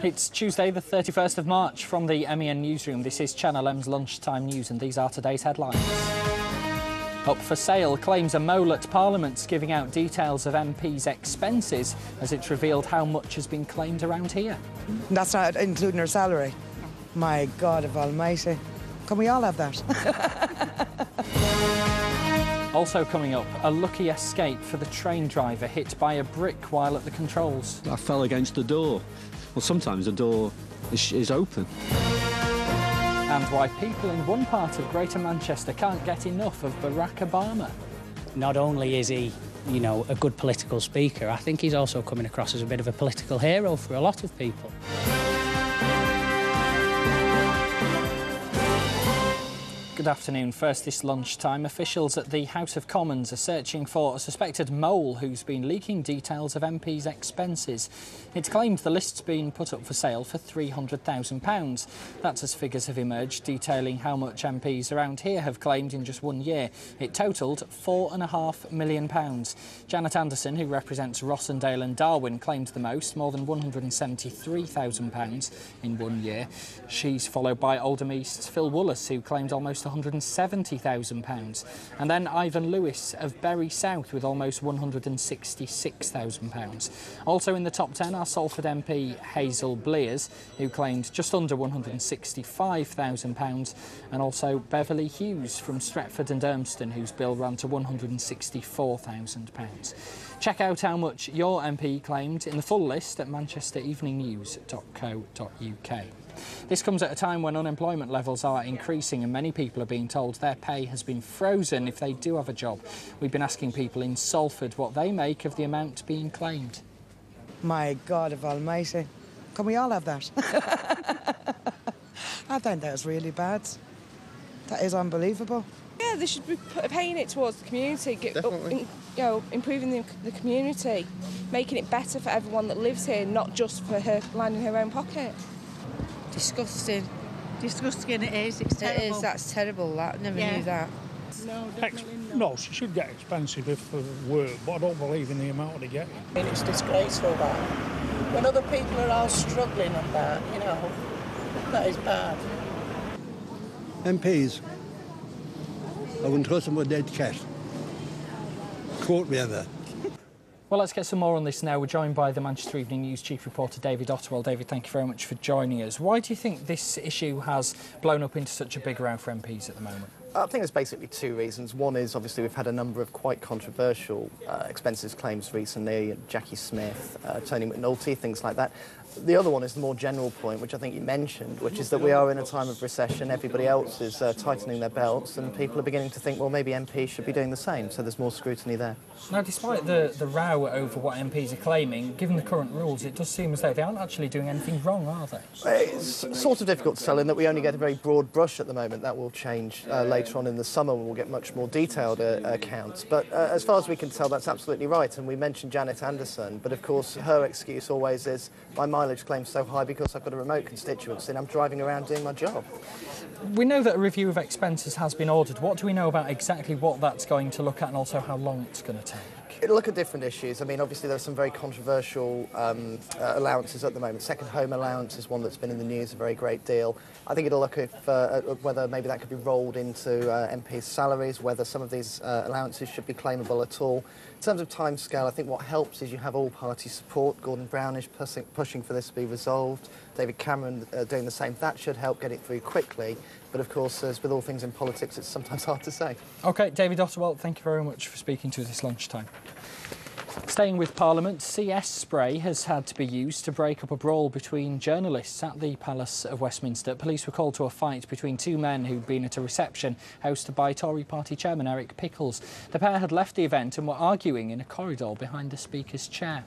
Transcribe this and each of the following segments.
It's Tuesday, the 31st of March. From the MEN newsroom, this is Channel M's lunchtime news, and these are today's headlines. Up for sale, claims a mole at Parliament's giving out details of MPs' expenses as it's revealed how much has been claimed around here. That's not including her salary. My God of Almighty. Can we all have that? Also coming up, a lucky escape for the train driver hit by a brick while at the controls. I fell against the door. Well, sometimes the door is open. And why people in one part of Greater Manchester can't get enough of Barack Obama. Not only is he, a good political speaker, I think he's also coming across as a bit of a political hero for a lot of people. Good afternoon. First this lunchtime, officials at the House of Commons are searching for a suspected mole who's been leaking details of MPs' expenses. It's claimed the list's been put up for sale for £300,000. That's as figures have emerged detailing how much MPs around here have claimed in just 1 year. It totalled £4.5 million. Janet Anderson, who represents Rossendale and Darwen, claimed the most, more than £173,000 in 1 year. She's followed by Oldham East's Phil Wallace, who claimed almost £170,000. And then Ivan Lewis of Bury South with almost £166,000. Also in the top 10 are Salford MP Hazel Blears, who claimed just under £165,000, and also Beverly Hughes from Stretford and Urmston, whose bill ran to £164,000. Check out how much your MP claimed in the full list at manchestereveningnews.co.uk. This comes at a time when unemployment levels are increasing and many people are being told their pay has been frozen if they do have a job. We've been asking people in Salford what they make of the amount being claimed. My God of Almighty. Can we all have that? I think that's really bad. That is unbelievable. Yeah, they should be paying it towards the community, improving the community, making it better for everyone that lives here, not just for her lining her own pocket. Disgusting. Disgusting it is, it's terrible. It is, that's terrible, that. Never knew that. No, definitely not. No, she should get expensive if for work, but I don't believe in the amount they get. I mean, it's disgraceful that. When other people are all struggling and that, that is bad. MPs, I wouldn't trust them with dead cat. Quote me on that. Well, let's get some more on this now. We're joined by the Manchester Evening News chief reporter David Otterwell. David, thank you very much for joining us. Why do you think this issue has blown up into such a big row for MPs at the moment? I think there's basically two reasons. One is obviously we've had a number of quite controversial expenses claims recently, Jackie Smith, Tony McNulty, things like that. The other one is the more general point, which I think you mentioned, which is that we are in a time of recession. Everybody else is tightening their belts, and people are beginning to think, well, maybe MPs should be doing the same. So there's more scrutiny there. Now, despite the row over what MPs are claiming, given the current rules, it does seem as though they aren't actually doing anything wrong, are they? It's sort of difficult to tell in that we only get a very broad brush at the moment. That will change later on in the summer when we'll get much more detailed accounts. But as far as we can tell, that's absolutely right. And we mentioned Janet Anderson, but of course her excuse always is, my mileage claim's so high because I've got a remote constituency and I'm driving around doing my job. We know that a review of expenses has been ordered. What do we know about exactly what that's going to look at and also how long it's going to take? It'll look at different issues. I mean, obviously there's some very controversial allowances at the moment. Second home allowance is one that's been in the news a very great deal. I think it'll look at whether maybe that could be rolled into MPs' salaries, whether some of these allowances should be claimable at all. In terms of timescale, I think what helps is you have all-party support. Gordon Brown is pushing for this to be resolved. David Cameron doing the same. That should help get it through quickly. But of course, as with all things in politics, it's sometimes hard to say. OK, David Otterwell, thank you very much for speaking to us this lunchtime. Staying with Parliament, CS spray has had to be used to break up a brawl between journalists at the Palace of Westminster. Police were called to a fight between two men who'd been at a reception hosted by Tory party chairman Eric Pickles. The pair had left the event and were arguing in a corridor behind the Speaker's chair.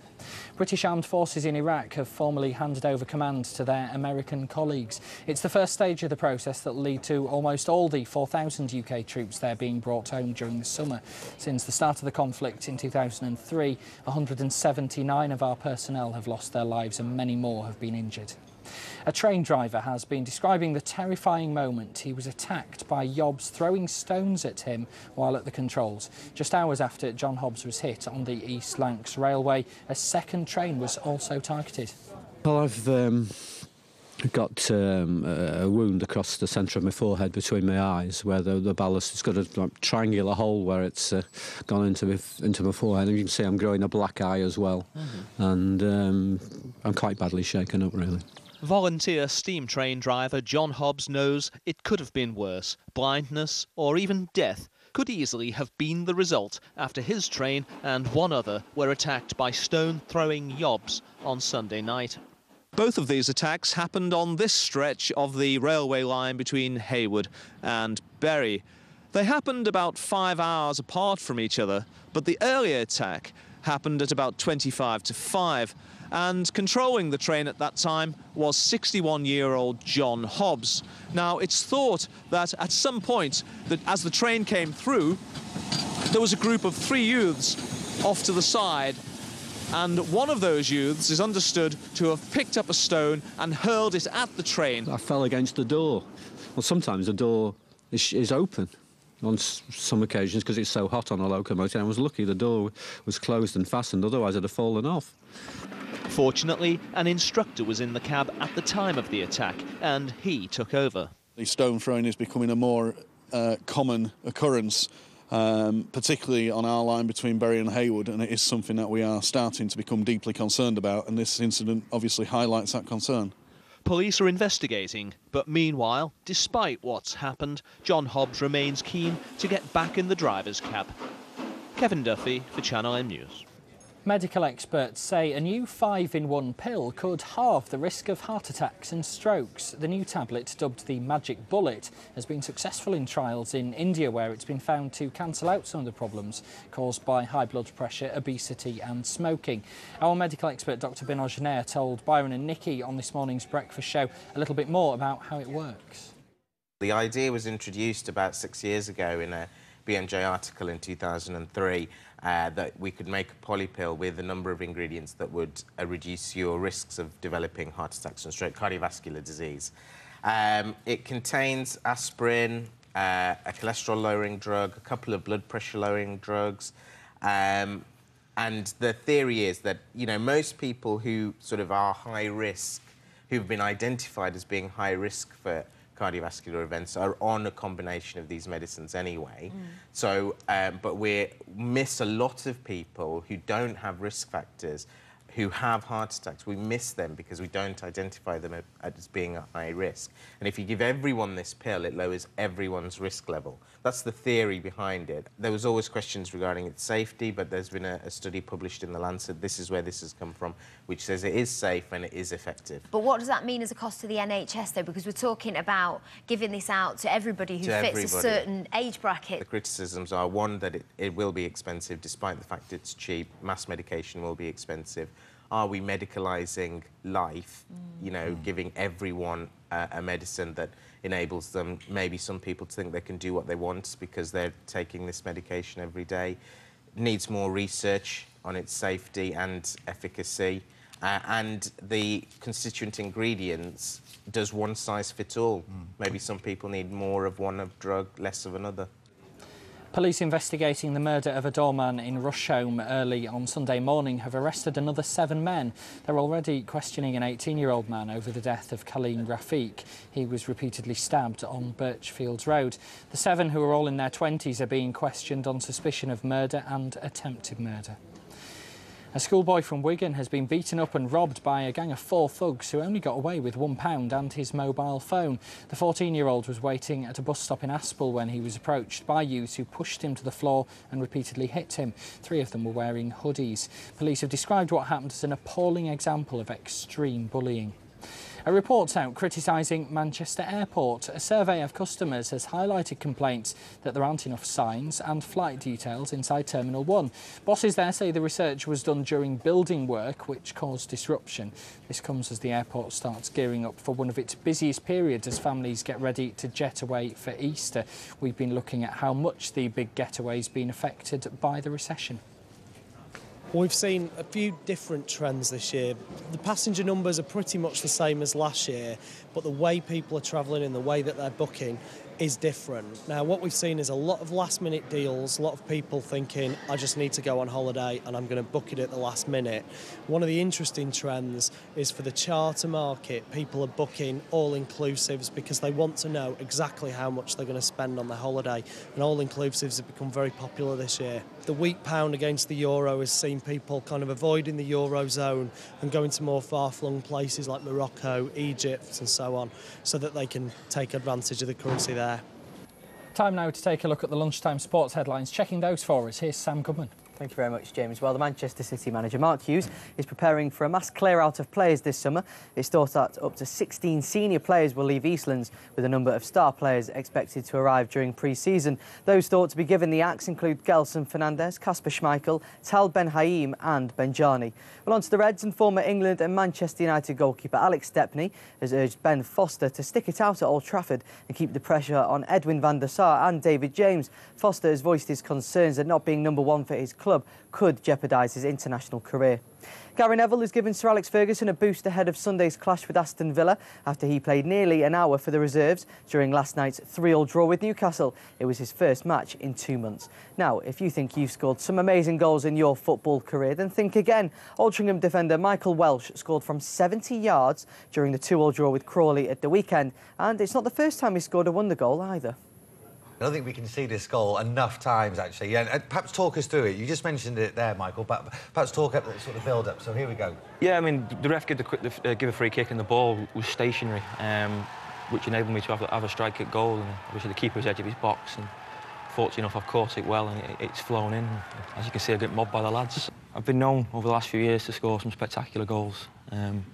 British armed forces in Iraq have formally handed over command to their American colleagues. It's the first stage of the process that will lead to almost all the 4,000 UK troops there being brought home during the summer. Since the start of the conflict in 2003, 179 of our personnel have lost their lives and many more have been injured. A train driver has been describing the terrifying moment he was attacked by yobs throwing stones at him while at the controls. Just hours after John Hobbs was hit on the East Lancs Railway, a second train was also targeted. Well, I've got a wound across the centre of my forehead between my eyes where the ballast has got a triangular hole where it's gone into my forehead, and you can see I'm growing a black eye as well. And I'm quite badly shaken up, really. Volunteer steam train driver John Hobbs knows it could have been worse. Blindness or even death could easily have been the result after his train and one other were attacked by stone-throwing yobs on Sunday night. Both of these attacks happened on this stretch of the railway line between Heywood and Bury. They happened about 5 hours apart from each other, but the earlier attack happened at about 25 to 5, and controlling the train at that time was 61-year-old John Hobbs. Now, it's thought that at some point, that as the train came through, there was a group of 3 youths off to the side, and one of those youths is understood to have picked up a stone and hurled it at the train. I fell against the door. Well, sometimes the door is open on some occasions because it's so hot on a locomotive. I was lucky the door was closed and fastened, otherwise I'd have fallen off. Fortunately, an instructor was in the cab at the time of the attack, and he took over. The stone throwing is becoming a more common occurrence, particularly on our line between Bury and Heywood, and it is something that we are starting to become deeply concerned about, and this incident obviously highlights that concern. Police are investigating, but meanwhile, despite what's happened, John Hobbs remains keen to get back in the driver's cab. Kevin Duffy for Channel M News. Medical experts say a new 5-in-1 pill could halve the risk of heart attacks and strokes. The new tablet, dubbed the Magic Bullet, has been successful in trials in India, where it's been found to cancel out some of the problems caused by high blood pressure, obesity and smoking. Our medical expert, Dr Binod Genair, told Byron and Nikki on this morning's breakfast show a little bit more about how it works. The idea was introduced about 6 years ago in a BMJ article in 2003 that we could make a polypill with a number of ingredients that would reduce your risks of developing heart attacks and stroke, cardiovascular disease. It contains aspirin, a cholesterol-lowering drug, a couple of blood pressure-lowering drugs, and the theory is that, you know, most people who sort of are high risk, who've been identified as being high risk for cardiovascular events, are on a combination of these medicines anyway. So, but we miss a lot of people who don't have risk factors, who have heart attacks. We miss them because we don't identify them as being at high risk. And if you give everyone this pill, it lowers everyone's risk level. That's the theory behind it. There was always questions regarding its safety, but there's been a study published in The Lancet, this is where this has come from, which says it is safe and it is effective. But what does that mean as a cost to the NHS, though? Because we're talking about giving this out to everybody who fits a certain age bracket. The criticisms are, one, that it will be expensive, despite the fact it's cheap. Mass medication will be expensive. Are we medicalising life, you know, giving everyone a medicine that enables them, maybe some people, to think they can do what they want because they're taking this medication every day? Needs more research on its safety and efficacy. And the constituent ingredients, does one size fit all? Maybe some people need more of one drug, less of another. Police investigating the murder of a doorman in Rusholme early on Sunday morning have arrested another 7 men. They're already questioning an 18-year-old man over the death of Khalil Rafiq. He was repeatedly stabbed on Birchfields Road. The 7, who are all in their 20s, are being questioned on suspicion of murder and attempted murder. A schoolboy from Wigan has been beaten up and robbed by a gang of 4 thugs who only got away with £1 and his mobile phone. The 14-year-old was waiting at a bus stop in Aspel when he was approached by youths who pushed him to the floor and repeatedly hit him. 3 of them were wearing hoodies. Police have described what happened as an appalling example of extreme bullying. A report's out criticising Manchester Airport. A survey of customers has highlighted complaints that there aren't enough signs and flight details inside Terminal 1. Bosses there say the research was done during building work, which caused disruption. This comes as the airport starts gearing up for one of its busiest periods as families get ready to jet away for Easter. We've been looking at how much the big getaway's been affected by the recession. We've seen a few different trends this year. The passenger numbers are pretty much the same as last year, but the way people are travelling and the way that they're booking is different. Now, what we've seen is a lot of last-minute deals, a lot of people thinking, I just need to go on holiday and I'm going to book it at the last minute. One of the interesting trends is for the charter market, people are booking all-inclusives because they want to know exactly how much they're going to spend on their holiday, and all-inclusives have become very popular this year. The weak pound against the euro has seen people kind of avoiding the eurozone and going to more far-flung places like Morocco, Egypt and so on, so that they can take advantage of the currency there. Time now to take a look at the lunchtime sports headlines. Checking those for us, here's Sam Goodman. Thank you very much, James. Well, the Manchester City manager, Mark Hughes, is preparing for a mass clear-out of players this summer. It's thought that up to 16 senior players will leave Eastlands, with a number of star players expected to arrive during pre-season. Those thought to be given the axe include Gelson Fernandes, Kasper Schmeichel, Tal Ben Haim and Benjani. Well, on to the Reds, and former England and Manchester United goalkeeper Alex Stepney has urged Ben Foster to stick it out at Old Trafford and keep the pressure on Edwin van der Sar and David James. Foster has voiced his concerns that not being number one for his club could jeopardise his international career. Gary Neville has given Sir Alex Ferguson a boost ahead of Sunday's clash with Aston Villa after he played nearly an hour for the reserves during last night's 3-3 draw with Newcastle. It was his first match in 2 months. Now, if you think you've scored some amazing goals in your football career, then think again. Altrincham defender Michael Welsh scored from 70 yards during the 2-2 draw with Crawley at the weekend, and it's not the first time he scored a wonder goal either. I don't think we can see this goal enough times, actually. Yeah, perhaps talk us through it. You just mentioned it there, Michael, but perhaps talk up the sort of build-up. So here we go. Yeah, I mean, the ref gave a free kick and the ball was stationary, which enabled me to have a strike at goal. And obviously the keeper was edge of his box, and fortunate enough I've caught it well and it's flown in. As you can see, I get mobbed by the lads. I've been known over the last few years to score some spectacular goals.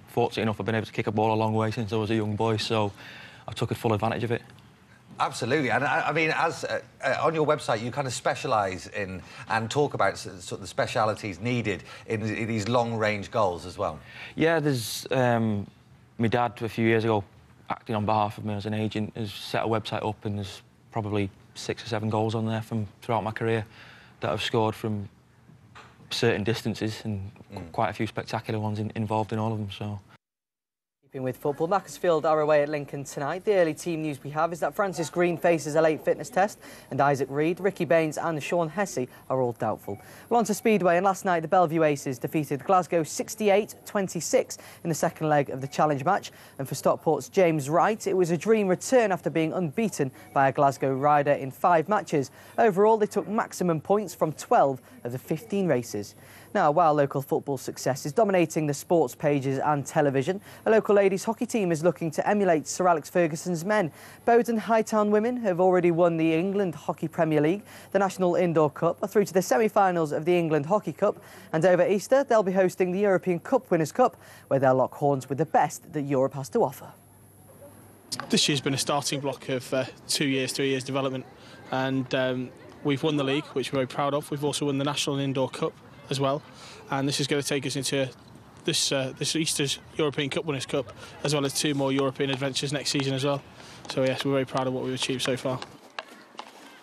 Fortunate enough, I've been able to kick a ball a long way since I was a young boy, so I took full advantage of it. Absolutely, and I mean, as on your website, you kind of specialise in and talk about sort of the specialities needed in these long-range goals as well. Yeah, there's my dad a few years ago, acting on behalf of me as an agent, has set a website up, and there's probably 6 or 7 goals on there from throughout my career that I've scored from certain distances, and quite a few spectacular ones involved in all of them. So. Keeping with football, Macclesfield are away at Lincoln tonight. The early team news we have is that Francis Green faces a late fitness test, and Isaac Reed, Ricky Baines and Sean Hesse are all doubtful. Well, on to Speedway, and last night the Bellevue Aces defeated Glasgow 68-26 in the second leg of the challenge match, and for Stockport's James Wright, it was a dream return after being unbeaten by a Glasgow rider in 5 matches. Overall, they took maximum points from 12 of the 15 races. Now, while local football success is dominating the sports pages and television, a local ladies hockey team is looking to emulate Sir Alex Ferguson's men. Bowden Hightown women have already won the England Hockey Premier League, the National Indoor Cup, are through to the semi-finals of the England Hockey Cup, and over Easter they'll be hosting the European Cup Winners' Cup, where they'll lock horns with the best that Europe has to offer. This year's been a starting block of 2 years, 3 years development, and we've won the league, which we're very proud of. We've also won the National Indoor Cup as well, and this is going to take us into this Easter's European Cup Winners' Cup, as well as 2 more European adventures next season as well. So yes, we're very proud of what we've achieved so far.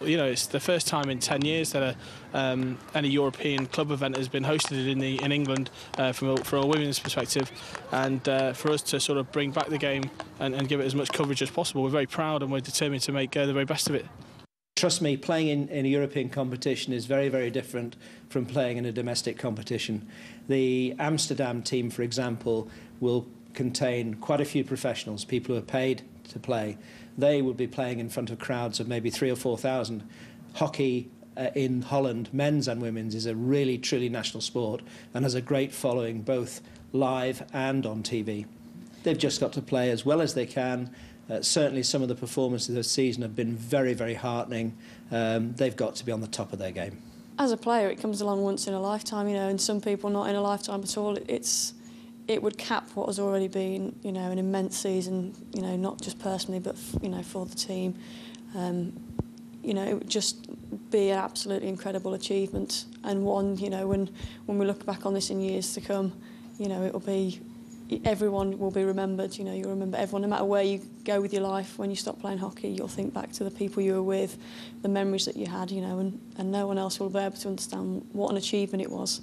You know, it's the first time in 10 years that any European club event has been hosted in England from a women's perspective, and for us to sort of bring back the game and give it as much coverage as possible, we're very proud and we're determined to make the very best of it. Trust me, playing in a European competition is very, very different from playing in a domestic competition. The Amsterdam team, for example, will contain quite a few professionals, people who are paid to play. They will be playing in front of crowds of maybe 3,000 or 4,000. Hockey in Holland, men's and women's, is a really, truly national sport and has a great following both live and on TV. They've just got to play as well as they can. Certainly some of the performances this season have been very, very heartening. They've got to be on the top of their game. As a player, it comes along once in a lifetime, you know, and some people not in a lifetime at all. It would cap what has already been, you know, an immense season, you know, not just personally, but, you know, for the team. You know, it would just be an absolutely incredible achievement, and one, you know, when we look back on this in years to come, you know, it'll be, everyone will be remembered. You know, you'll remember everyone, no matter where you go with your life. When you stop playing hockey, you'll think back to the people you were with, the memories that you had, you know, and no one else will be able to understand what an achievement it was.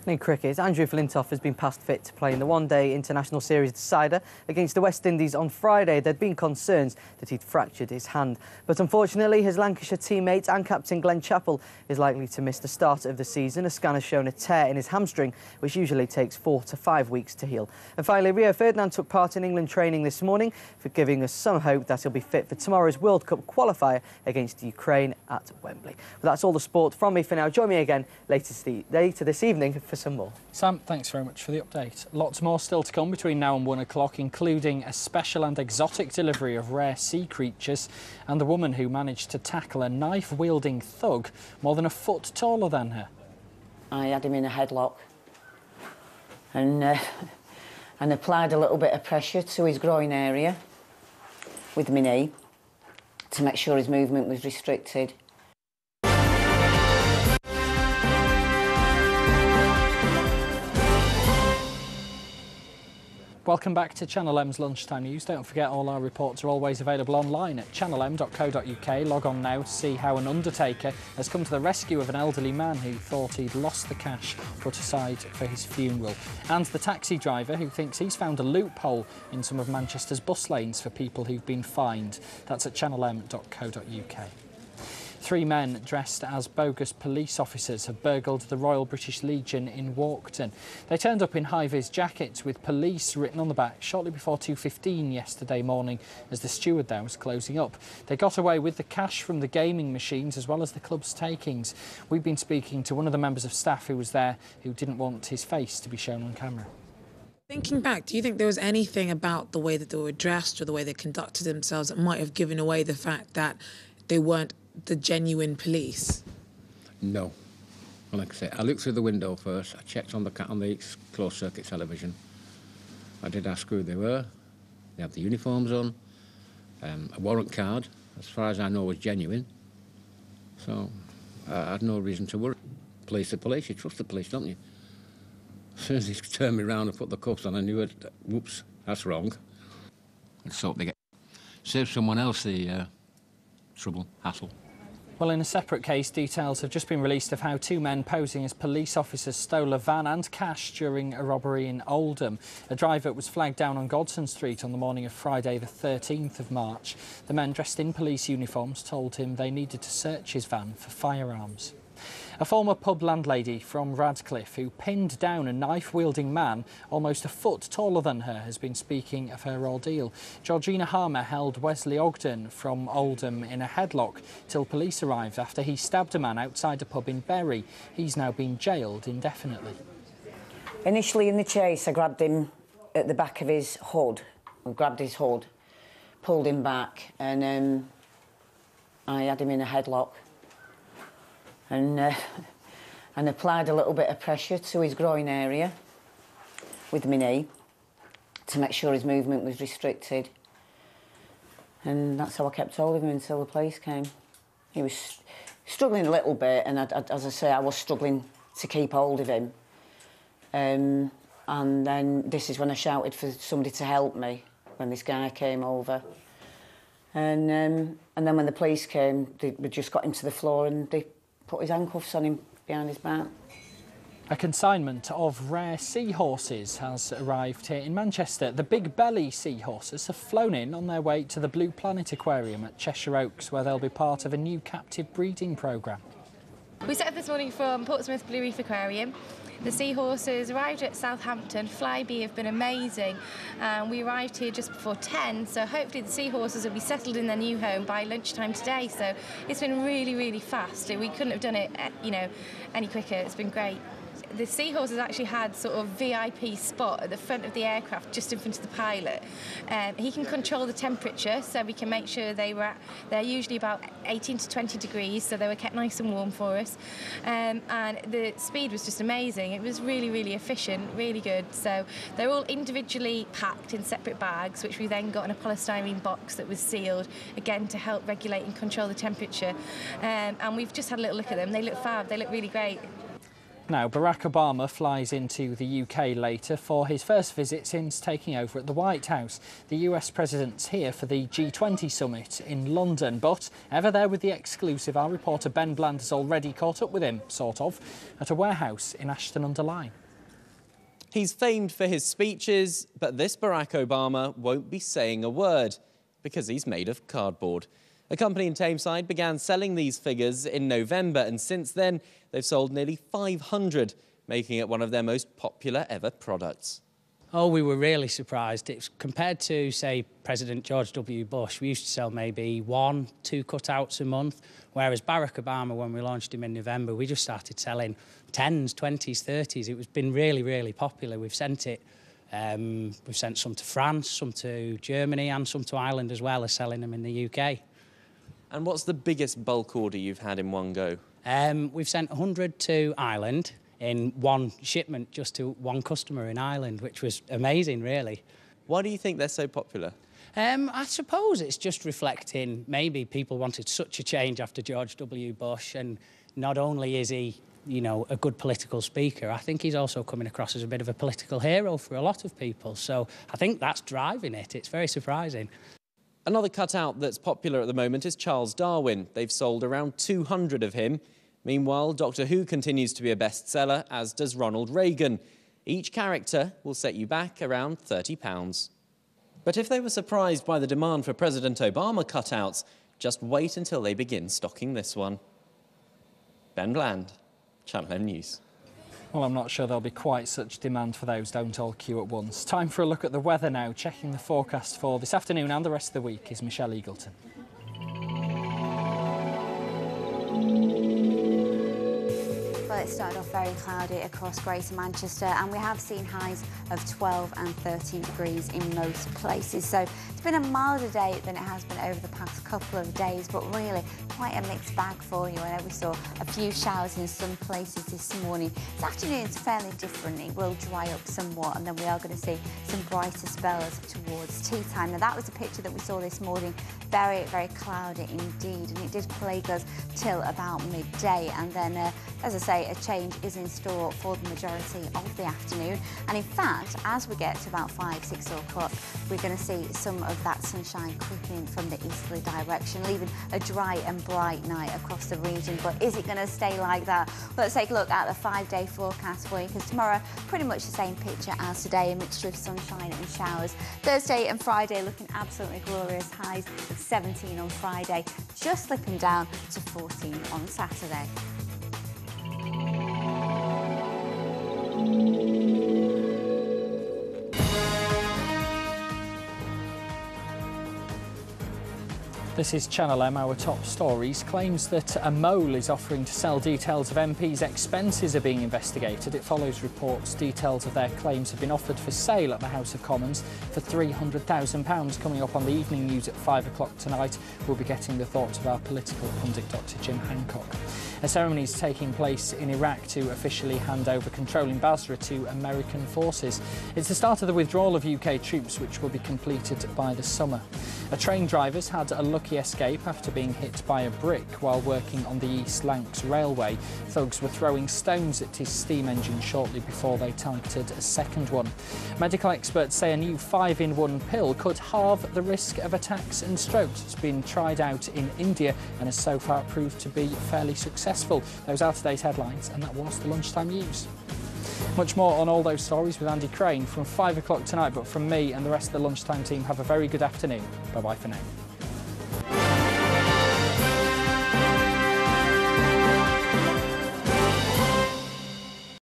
In cricket, Andrew Flintoff has been passed fit to play in the one-day international series decider against the West Indies on Friday. There'd been concerns that he'd fractured his hand. But unfortunately, his Lancashire teammate and captain Glenn Chappell is likely to miss the start of the season. A scan has shown a tear in his hamstring, which usually takes 4 to 5 weeks to heal. And finally, Rio Ferdinand took part in England training this morning, for giving us some hope that he'll be fit for tomorrow's World Cup qualifier against Ukraine at Wembley. Well, that's all the sport from me for now. Join me again later this evening for some more. Sam, thanks very much for the update. Lots more still to come between now and 1 o'clock, including a special and exotic delivery of rare sea creatures and the woman who managed to tackle a knife-wielding thug more than a foot taller than her. I had him in a headlock and applied a little bit of pressure to his groin area with my knee to make sure his movement was restricted. Welcome back to Channel M's Lunchtime News. Don't forget, all our reports are always available online at channelm.co.uk. Log on now to see how an undertaker has come to the rescue of an elderly man who thought he'd lost the cash put aside for his funeral. And the taxi driver who thinks he's found a loophole in some of Manchester's bus lanes for people who've been fined. That's at channelm.co.uk. 3 men dressed as bogus police officers have burgled the Royal British Legion in Walkden. They turned up in high-vis jackets with police written on the back shortly before 2:15 yesterday morning as the steward there was closing up. They got away with the cash from the gaming machines as well as the club's takings. We've been speaking to one of the members of staff who was there who didn't want his face to be shown on camera. Thinking back, do you think there was anything about the way that they were dressed or the way they conducted themselves that might have given away the fact that they weren't the genuine police? No. Well, like I say, I looked through the window first. I checked on the closed-circuit television. I did ask who they were. They had the uniforms on. A warrant card, as far as I know, was genuine. So I had no reason to worry. Police are police. You trust the police, don't you? As soon as they turned me round and put the cuffs on, I knew it. Whoops, that's wrong. Let's hope they save someone else the trouble, hassle. Well, in a separate case, details have just been released of how 2 men posing as police officers stole a van and cash during a robbery in Oldham. A driver was flagged down on Godson Street on the morning of Friday the 13th of March. The men dressed in police uniforms told him they needed to search his van for firearms. A former pub landlady from Radcliffe who pinned down a knife-wielding man almost a foot taller than her has been speaking of her ordeal. Georgina Harmer held Wesley Ogden from Oldham in a headlock till police arrived after he stabbed a man outside a pub in Bury. He's now been jailed indefinitely. Initially in the chase, I grabbed him at the back of his hood. I grabbed his hood, pulled him back, and I had him in a headlock. And applied a little bit of pressure to his groin area with my knee to make sure his movement was restricted. And that's how I kept hold of him until the police came. He was struggling a little bit, and as I say, I was struggling to keep hold of him. And then this is when I shouted for somebody to help me, when this guy came over. And then when the police came, we just got him to the floor and they put his handcuffs on him behind his back. A consignment of rare seahorses has arrived here in Manchester. The Big Belly seahorses have flown in on their way to the Blue Planet Aquarium at Cheshire Oaks, where they'll be part of a new captive breeding programme. We set up this morning from Portsmouth Blue Reef Aquarium. The seahorses arrived at Southampton. Flybe have been amazing. We arrived here just before 10, so hopefully the seahorses will be settled in their new home by lunchtime today. So it's been really, really fast. We couldn't have done it, any quicker. It's been great. The seahorses actually had sort of VIP spot at the front of the aircraft, just in front of the pilot. He can control the temperature, so we can make sure they're usually about 18 to 20 degrees, so they were kept nice and warm for us. And the speed was just amazing. It was really, really efficient, really good. So they're all individually packed in separate bags, which we then got in a polystyrene box that was sealed, again to help regulate and control the temperature. And we've just had a little look at them. They look fab. They look really great. Now, Barack Obama flies into the UK later for his first visit since taking over at the White House. The US president's here for the G20 summit in London, but ever there with the exclusive, our reporter Ben Bland has already caught up with him, sort of, at a warehouse in Ashton-under-Lyne. He's famed for his speeches, but this Barack Obama won't be saying a word because he's made of cardboard. A company in Tameside began selling these figures in November, and since then they've sold nearly 500, making it one of their most popular ever products. Oh, we were really surprised. It's compared to, say, President George W. Bush, we used to sell maybe 1-2 cutouts a month, whereas Barack Obama, when we launched him in November, we just started selling 10s, 20s, 30s. It's been really, really popular. We've sent some to France, some to Germany and some to Ireland as well as selling them in the UK. And what's the biggest bulk order you've had in one go? We've sent 100 to Ireland in one shipment just to one customer in Ireland, which was amazing, really. Why do you think they're so popular? I suppose it's just reflecting maybe people wanted such a change after George W. Bush, and not only is he, you know, a good political speaker, I think he's also coming across as a bit of a political hero for a lot of people. So I think that's driving it. It's very surprising. Another cutout that's popular at the moment is Charles Darwin. They've sold around 200 of him. Meanwhile, Doctor Who continues to be a bestseller, as does Ronald Reagan. Each character will set you back around £30. But if they were surprised by the demand for President Obama cutouts, just wait until they begin stocking this one. Ben Bland, Channel M News. Well, I'm not sure there'll be quite such demand for those. Don't all queue at once. Time for a look at the weather now. Checking the forecast for this afternoon and the rest of the week is Michelle Eagleton. Well, it started off very cloudy across Greater Manchester, and we have seen highs of 12 and 13 degrees in most places. So it's been a milder day than it has been over the past couple of days, but really quite a mixed bag for you. I know we saw a few showers in some places this morning. This afternoon's fairly different. It will dry up somewhat, and then we are going to see some brighter spells towards tea time. Now, that was a picture that we saw this morning. Very, very cloudy indeed, and it did plague us till about midday. And then, as I say, a change is in store for the majority of the afternoon. And in fact, as we get to about 5-6 o'clock, we're going to see some of that sunshine creeping in from the easterly direction, leaving a dry and bright night across the region. But is it going to stay like that? Let's take a look at the 5-day forecast for you, because tomorrow, pretty much the same picture as today, a mixture of sunshine and showers. Thursday and Friday looking absolutely glorious, highs of 17 on Friday, just slipping down to 14 on Saturday. This is Channel M. Our top stories. Claims that a mole is offering to sell details of MPs' expenses are being investigated. It follows reports details of their claims have been offered for sale at the House of Commons for £300,000. Coming up on the evening news at 5 o'clock tonight, we'll be getting the thoughts of our political pundit, Dr. Jim Hancock. A ceremony is taking place in Iraq to officially hand over control in Basra to American forces. It's the start of the withdrawal of UK troops, which will be completed by the summer. A train driver's had a lucky escape after being hit by a brick while working on the East Lancs Railway. Thugs were throwing stones at his steam engine shortly before they targeted a second one. Medical experts say a new 5-in-1 pill could halve the risk of attacks and strokes. It's been tried out in India and has so far proved to be fairly successful. Those are today's headlines, and that was the lunchtime news. Much more on all those stories with Andy Crane from 5 o'clock tonight, but from me and the rest of the lunchtime team, have a very good afternoon. Bye-bye for now.